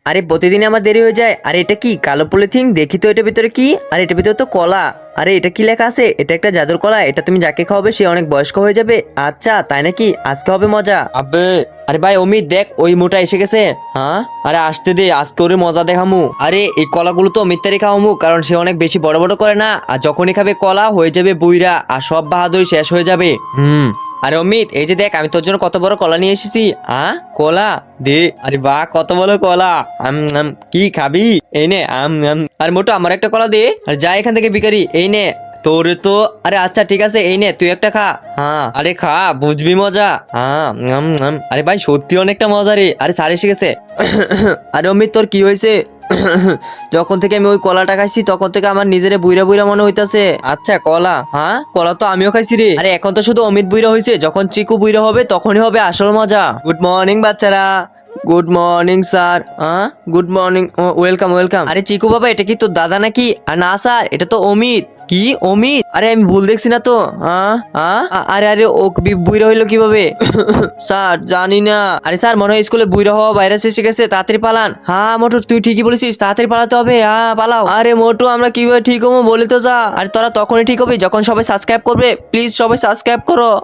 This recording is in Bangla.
আরে প্রতিদিন আমার দেরি হয়ে যায়। আরে এটা কি কালো পলিথিন? দেখি তো এটার ভিতরে কি। আরে এটার ভিতরে তো কলা। আরে এটা কি লেখা আছে? এটা একটা জাদুর কলা। এটা তুমি যাকে খাওয়াবে সে অনেক বয়স্ক হয়ে যাবে। আচ্ছা তাই নাকি? আজকে হবে মজা। আবে আরে ভাই অমিত দেখ ওই মোটা এসে গেছে। হ্যাঁ আরে আসতে দে, আজকে ওরে মজা দেখামু। আরে এই কলাগুলো তো অমিতারই খাওয়ামু, কারণ সে অনেক বেশি বড় বড় করে না, আর যখনই খাবে কলা হয়ে যাবে বুইরা, আর সব বাহাদুরি শেষ হয়ে যাবে। আরে অমিত এই যে দেখ আমি তোর জন্য কত বড় কলা নিয়ে এসেছি। কলা দে। আরে বাহ কত বড় কলা। কি খাবি? এই নে আর মোটো আমার একটা কলা দে। আর যা এখান থেকে ভিখারি, এই নে তোরে তো। আরে আচ্ছা ঠিক আছে এই নে তুই একটা খা। হ্যাঁ আরে খা বুঝবি মজা। হ্যাঁ আরে ভাই সত্যি অনেকটা মজা রে। আরে স্যার এসে গেছে। আরে অমিত তোর কি হয়েছে? যখন থেকে আমি ওই কলাটা খাইছি তখন থেকে আমার নিজেরে বুইরা বুইরা মনে হইতাছে। আচ্ছা কলা? হ্যাঁ কলা তো আমিও খাইছি রে। আরে এখন তো শুধু অমিত বুইরা হয়েছে, যখন চিকু বুইরা হবে তখনই হবে আসল মজা। গুড মর্নিং বাচ্চারা। Good morning sir. Good morning. Welcome welcome. আরে চিকু বাবা এটা কি তোর দাদা নাকি? আর না স্যার এটা তো অমিত। কি অমিত? আরে আমি ভুল দেখছি না তো? আরে আরে ও বুইরা হইলো কিভাবে? স্যার জানি না। আরে স্যার মনে হয় স্কুলে বুইরা হওয়া ভাইরাস এসে গেছে, তাড়াতাড়ি পালান। হ্যাঁ মোটু তুই ঠিকই বলেছিস, তাড়াতাড়ি পালাতে হবে। হ্যাঁ পালাও। আরে মোটু আমরা কিভাবে ঠিক হবো বলে তো যা। আর তোরা তখনই ঠিক হবি যখন সবাই সাবস্ক্রাইব করবে। প্লিজ সবাই সাবস্ক্রাইব করো।